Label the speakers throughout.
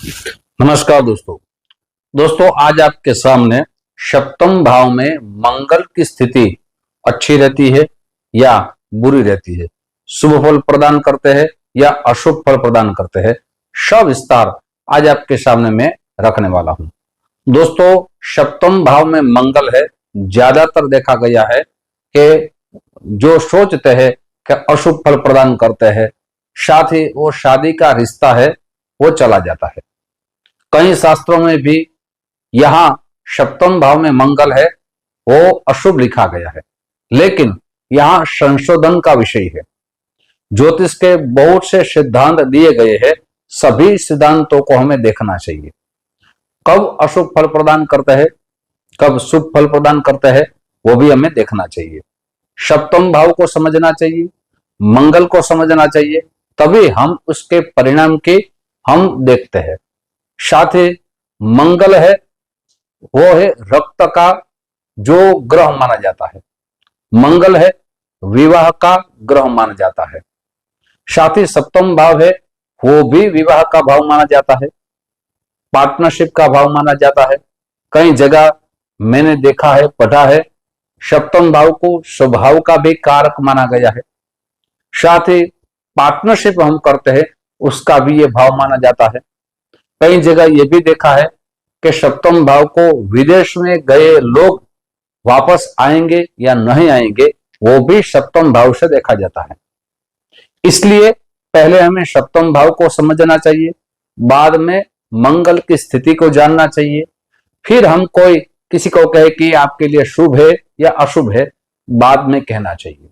Speaker 1: नमस्कार दोस्तों आज आपके सामने सप्तम भाव में मंगल की स्थिति अच्छी रहती है या बुरी रहती है, शुभ फल प्रदान करते हैं या अशुभ फल प्रदान करते हैं, सब विस्तार आज आपके सामने मैं रखने वाला हूं। दोस्तों सप्तम भाव में मंगल है, ज्यादातर देखा गया है कि जो सोचते हैं कि अशुभ फल प्रदान करते हैं, साथ ही वो शादी का रिश्ता है वो चला जाता है। कई शास्त्रों में भी यहां सप्तम भाव में मंगल है वो अशुभ लिखा गया है, लेकिन यहां संशोधन का विषय है। ज्योतिष के बहुत से सिद्धांत दिए गए हैं, सभी सिद्धांतों को हमें देखना चाहिए। कब अशुभ फल प्रदान करते हैं, कब शुभ फल प्रदान करते हैं, वो भी हमें देखना चाहिए। सप्तम भाव को समझना चाहिए, मंगल को समझना चाहिए, तभी हम उसके परिणाम की हम देखते हैं। साथ ही मंगल है वो है रक्त का जो ग्रह माना जाता है, मंगल है विवाह का ग्रह माना जाता है। साथ ही सप्तम भाव है वो भी विवाह का भाव माना जाता है, पार्टनरशिप का भाव माना जाता है। कई जगह मैंने देखा है, पढ़ा है, सप्तम भाव को स्वभाव का भी कारक माना गया है। साथ ही पार्टनरशिप हम करते हैं उसका भी ये भाव माना जाता है। कई जगह ये भी देखा है कि सप्तम भाव को विदेश में गए लोग वापस आएंगे या नहीं आएंगे, वो भी सप्तम भाव से देखा जाता है। इसलिए पहले हमें सप्तम भाव को समझना चाहिए, बाद में मंगल की स्थिति को जानना चाहिए, फिर हम कोई किसी को कहे कि आपके लिए शुभ है या अशुभ है, बाद में कहना चाहिए।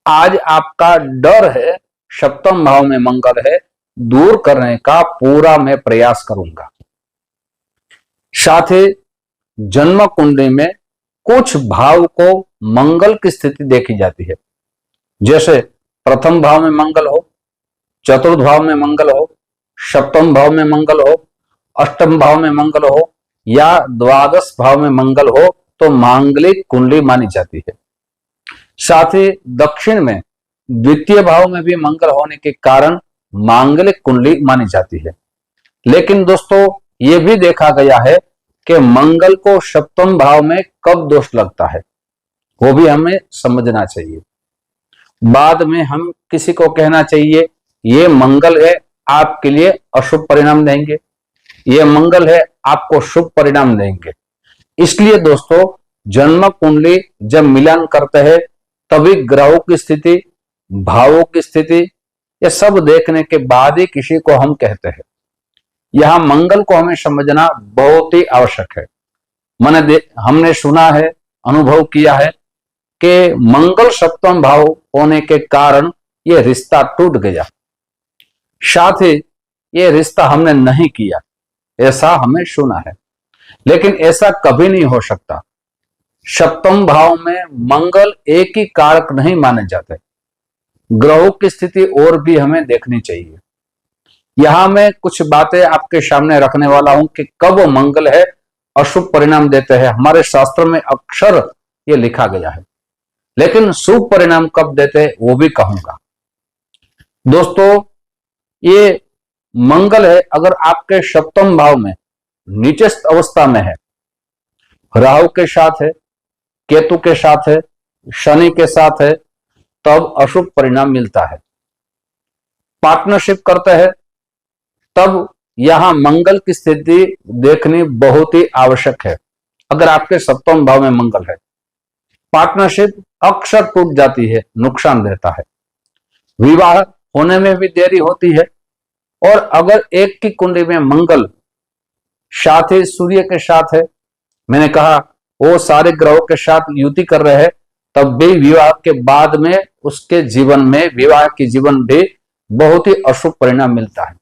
Speaker 1: आज आपका डर है सप्तम भाव में मंगल है, दूर करने का पूरा मैं प्रयास करूंगा। साथ ही जन्म कुंडली में कुछ भाव को मंगल की स्थिति देखी जाती है, जैसे प्रथम भाव में मंगल हो, चतुर्थ भाव में मंगल हो, सप्तम भाव में मंगल हो, अष्टम भाव में मंगल हो या द्वादश भाव में मंगल हो तो मांगलिक कुंडली मानी जाती है। साथ ही दक्षिण में द्वितीय भाव में भी मंगल होने के कारण मांगलिक कुंडली मानी जाती है। लेकिन दोस्तों ये भी देखा गया है कि मंगल को सप्तम भाव में कब दोष लगता है, वो भी हमें समझना चाहिए। बाद में हम किसी को कहना चाहिए ये मंगल है आपके लिए अशुभ परिणाम देंगे, ये मंगल है आपको शुभ परिणाम देंगे। इसलिए दोस्तों जन्म कुंडली जब मिलान करते हैं तभी ग्रहों की स्थिति, भावों की स्थिति, ये सब देखने के बाद ही किसी को हम कहते हैं। यहां मंगल को हमें समझना बहुत ही आवश्यक है। हमने सुना है, अनुभव किया है कि मंगल सप्तम भाव होने के कारण ये रिश्ता टूट गया, साथ ही ये रिश्ता हमने नहीं किया, ऐसा हमें सुना है। लेकिन ऐसा कभी नहीं हो सकता। सप्तम भाव में मंगल एक ही कारक नहीं माने जाते, ग्रहों की स्थिति और भी हमें देखनी चाहिए। यहां मैं कुछ बातें आपके सामने रखने वाला हूं कि कब मंगल है अशुभ परिणाम देते हैं। हमारे शास्त्र में अक्षर ये लिखा गया है, लेकिन शुभ परिणाम कब देते हैं वो भी कहूंगा। दोस्तों ये मंगल है अगर आपके सप्तम भाव में नीचस्थ अवस्था में है, राहु के साथ है, केतु के साथ है, शनि के साथ है, तब अशुभ परिणाम मिलता है। पार्टनरशिप करते हैं तब यहां मंगल की स्थिति देखनी बहुत ही आवश्यक है। अगर आपके सप्तम भाव में मंगल है, पार्टनरशिप अक्सर टूट जाती है, नुकसान देता है, विवाह होने में भी देरी होती है। और अगर एक की कुंडली में मंगल साथ ही सूर्य के साथ है, मैंने कहा वो सारे ग्रहों के साथ युति कर रहे हैं, तब भी विवाह के बाद में उसके जीवन में, विवाह के जीवन भी बहुत ही अशुभ परिणाम मिलता है।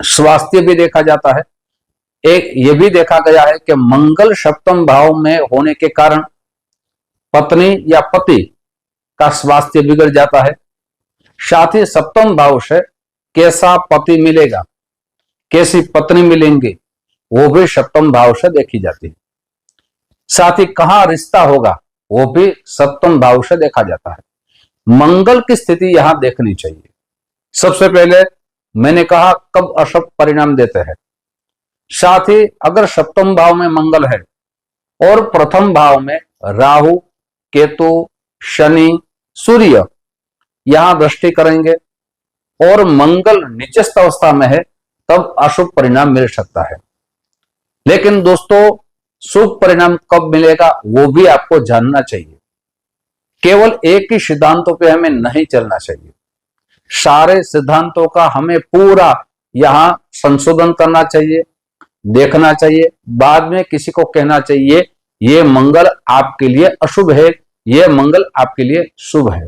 Speaker 1: स्वास्थ्य भी देखा जाता है। एक ये भी देखा गया है कि मंगल सप्तम भाव में होने के कारण पत्नी या पति का स्वास्थ्य बिगड़ जाता है। साथ ही सप्तम भाव से कैसा पति मिलेगा, कैसी पत्नी मिलेंगे, वो भी सप्तम भाव से देखी जाती है। साथ ही कहां रिश्ता होगा वो भी सप्तम भाव से देखा जाता है। मंगल की स्थिति यहां देखनी चाहिए। सबसे पहले मैंने कहा कब अशुभ परिणाम देते हैं। साथ ही अगर सप्तम भाव में मंगल है और प्रथम भाव में राहु, केतु, शनि, सूर्य यहां दृष्टि करेंगे और मंगल नीचस्थ अवस्था में है, तब अशुभ परिणाम मिल सकता है। लेकिन दोस्तों, शुभ परिणाम कब मिलेगा वो भी आपको जानना चाहिए। केवल एक ही सिद्धांतों पे हमें नहीं चलना चाहिए, सारे सिद्धांतों का हमें पूरा यहां संशोधन करना चाहिए, देखना चाहिए, बाद में किसी को कहना चाहिए ये मंगल आपके लिए अशुभ है, ये मंगल आपके लिए शुभ है।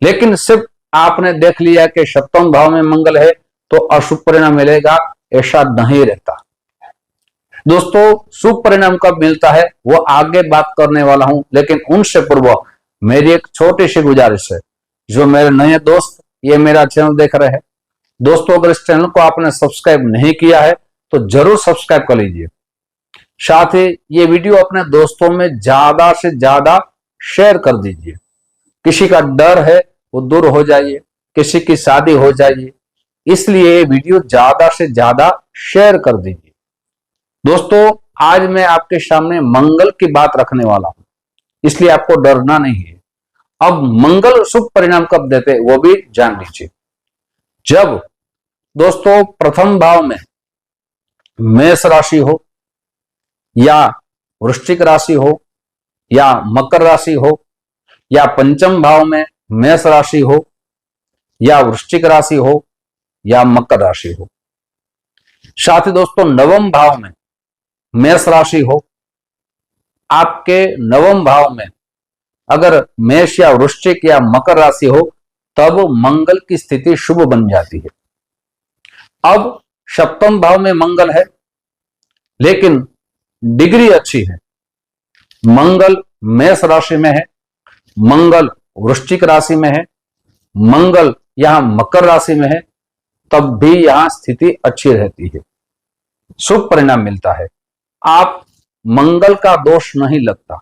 Speaker 1: लेकिन सिर्फ आपने देख लिया कि सप्तम भाव में मंगल है तो अशुभ परिणाम मिलेगा, ऐसा नहीं रहता। दोस्तों, शुभ परिणाम कब मिलता है वो आगे बात करने वाला हूं, लेकिन उनसे पूर्व मेरी एक छोटी सी गुजारिश है। जो मेरे नए दोस्त ये मेरा चैनल देख रहे हैं, दोस्तों अगर इस चैनल को आपने सब्सक्राइब नहीं किया है तो जरूर सब्सक्राइब कर लीजिए। साथ ही ये वीडियो अपने दोस्तों में ज्यादा से ज्यादा शेयर कर दीजिए। किसी का डर है वो दूर हो जाइए, किसी की शादी हो जाइए, इसलिए वीडियो ज्यादा से ज्यादा शेयर कर दीजिए। दोस्तों, आज मैं आपके सामने मंगल की बात रखने वाला हूं, इसलिए आपको डरना नहीं है। अब मंगल शुभ परिणाम कब देते वो भी जान लीजिए। जब दोस्तों प्रथम भाव में मेष राशि हो या वृश्चिक राशि हो या मकर राशि हो या पंचम भाव में मेष राशि हो या वृश्चिक राशि हो या मकर राशि हो, साथ ही दोस्तों नवम भाव में मेष राशि हो, आपके नवम भाव में अगर मेष या वृश्चिक या मकर राशि हो तब मंगल की स्थिति शुभ बन जाती है। अब सप्तम भाव में मंगल है लेकिन डिग्री अच्छी है, मंगल मेष राशि में है, मंगल वृश्चिक राशि में है, मंगल यहां मकर राशि में है, तब भी यहां स्थिति अच्छी रहती है, शुभ परिणाम मिलता है। आप मंगल का दोष नहीं लगता।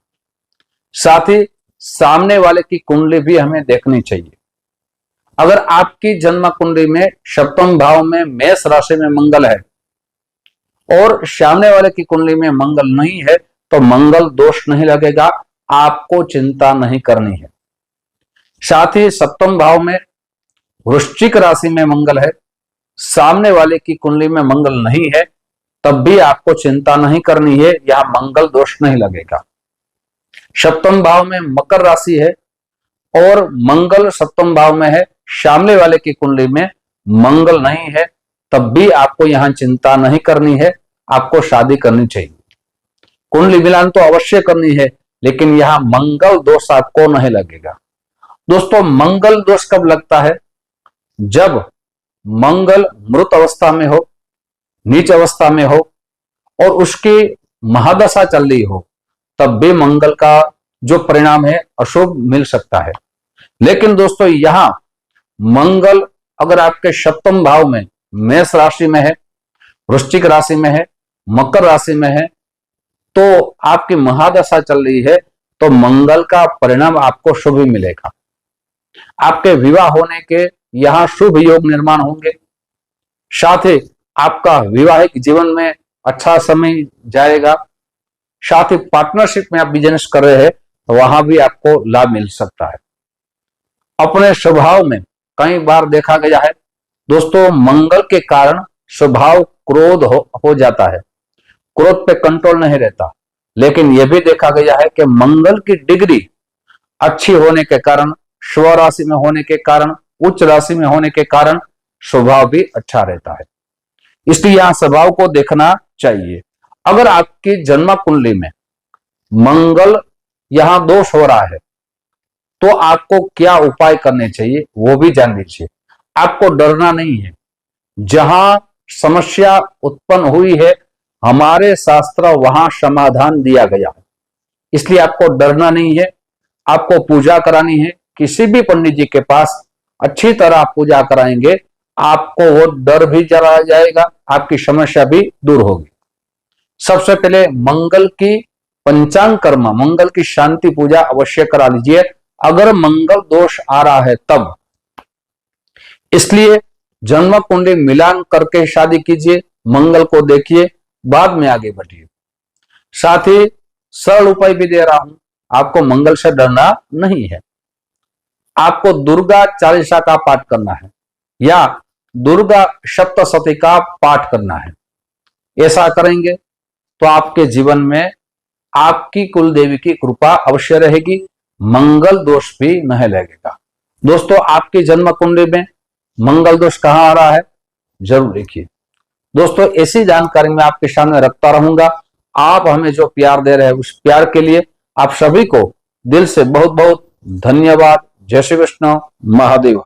Speaker 1: साथ ही सामने वाले की कुंडली भी हमें देखनी चाहिए। अगर आपकी जन्म कुंडली में सप्तम भाव में मेष राशि में मंगल है और सामने वाले की कुंडली में मंगल नहीं है तो मंगल दोष नहीं लगेगा, आपको चिंता नहीं करनी है। साथ ही सप्तम भाव में वृश्चिक राशि में मंगल है, सामने वाले की कुंडली में मंगल नहीं है, तब भी आपको चिंता नहीं करनी है, यहां मंगल दोष नहीं लगेगा। सप्तम भाव में मकर राशि है और मंगल सप्तम भाव में है, सामने वाले की कुंडली में मंगल नहीं है, तब भी आपको यहां चिंता नहीं करनी है, आपको शादी करनी चाहिए। कुंडली मिलान तो अवश्य करनी है, लेकिन यहां मंगल दोष आपको नहीं लगेगा। दोस्तों, मंगल दोष कब लगता है? जब मंगल मृत अवस्था में हो, नीच अवस्था में हो और उसकी महादशा चल रही हो, तब भी मंगल का जो परिणाम है अशुभ मिल सकता है। लेकिन दोस्तों, यहां मंगल अगर आपके सप्तम भाव में मेष राशि में है, वृश्चिक राशि में है, मकर राशि में है, तो आपकी महादशा चल रही है, तो मंगल का परिणाम आपको शुभ ही मिलेगा। आपके विवाह होने के यहां शुभ योग निर्माण होंगे। साथ ही आपका वैवाहिक जीवन में अच्छा समय जाएगा। साथ ही पार्टनरशिप में आप बिजनेस कर रहे हैं तो वहां भी आपको लाभ मिल सकता है। अपने स्वभाव में कई बार देखा गया है दोस्तों, मंगल के कारण स्वभाव क्रोध हो जाता है, क्रोध पे कंट्रोल नहीं रहता। लेकिन यह भी देखा गया है कि मंगल की डिग्री अच्छी होने के कारण, स्व राशि में होने के कारण, उच्च राशि में होने के कारण स्वभाव भी अच्छा रहता है। इसलिए यहां स्वभाव को देखना चाहिए। अगर आपकी जन्म कुंडली में मंगल यहां दोष हो रहा है तो आपको क्या उपाय करने चाहिए वो भी जान लीजिए। आपको डरना नहीं है। जहां समस्या उत्पन्न हुई है, हमारे शास्त्र वहां समाधान दिया गया है, इसलिए आपको डरना नहीं है। आपको पूजा करानी है, किसी भी पंडित जी के पास अच्छी तरह पूजा कराएंगे, आपको वो डर भी चला जाएगा, आपकी समस्या भी दूर होगी। सबसे पहले मंगल की पंचांग कर्म, मंगल की शांति पूजा अवश्य करा लीजिए अगर मंगल दोष आ रहा है तब। इसलिए जन्म कुंडली मिलान करके शादी कीजिए, मंगल को देखिए, बाद में आगे बढ़िए। साथ ही सरल उपाय भी दे रहा हूं, आपको मंगल से डरना नहीं है। आपको दुर्गा चालीसा का पाठ करना है या दुर्गा सप्तशती का पाठ करना है। ऐसा करेंगे तो आपके जीवन में आपकी कुलदेवी की कृपा अवश्य रहेगी, मंगल दोष भी नहीं लगेगा। दोस्तों, आपकी जन्म कुंडली में मंगल दोष कहां आ रहा है, जरूर लिखिए। दोस्तों, ऐसी जानकारी मैं आपके सामने रखता रहूंगा। आप हमें जो प्यार दे रहे हैं उस प्यार के लिए आप सभी को दिल से बहुत बहुत धन्यवाद। जय श्री कृष्ण, महादेव।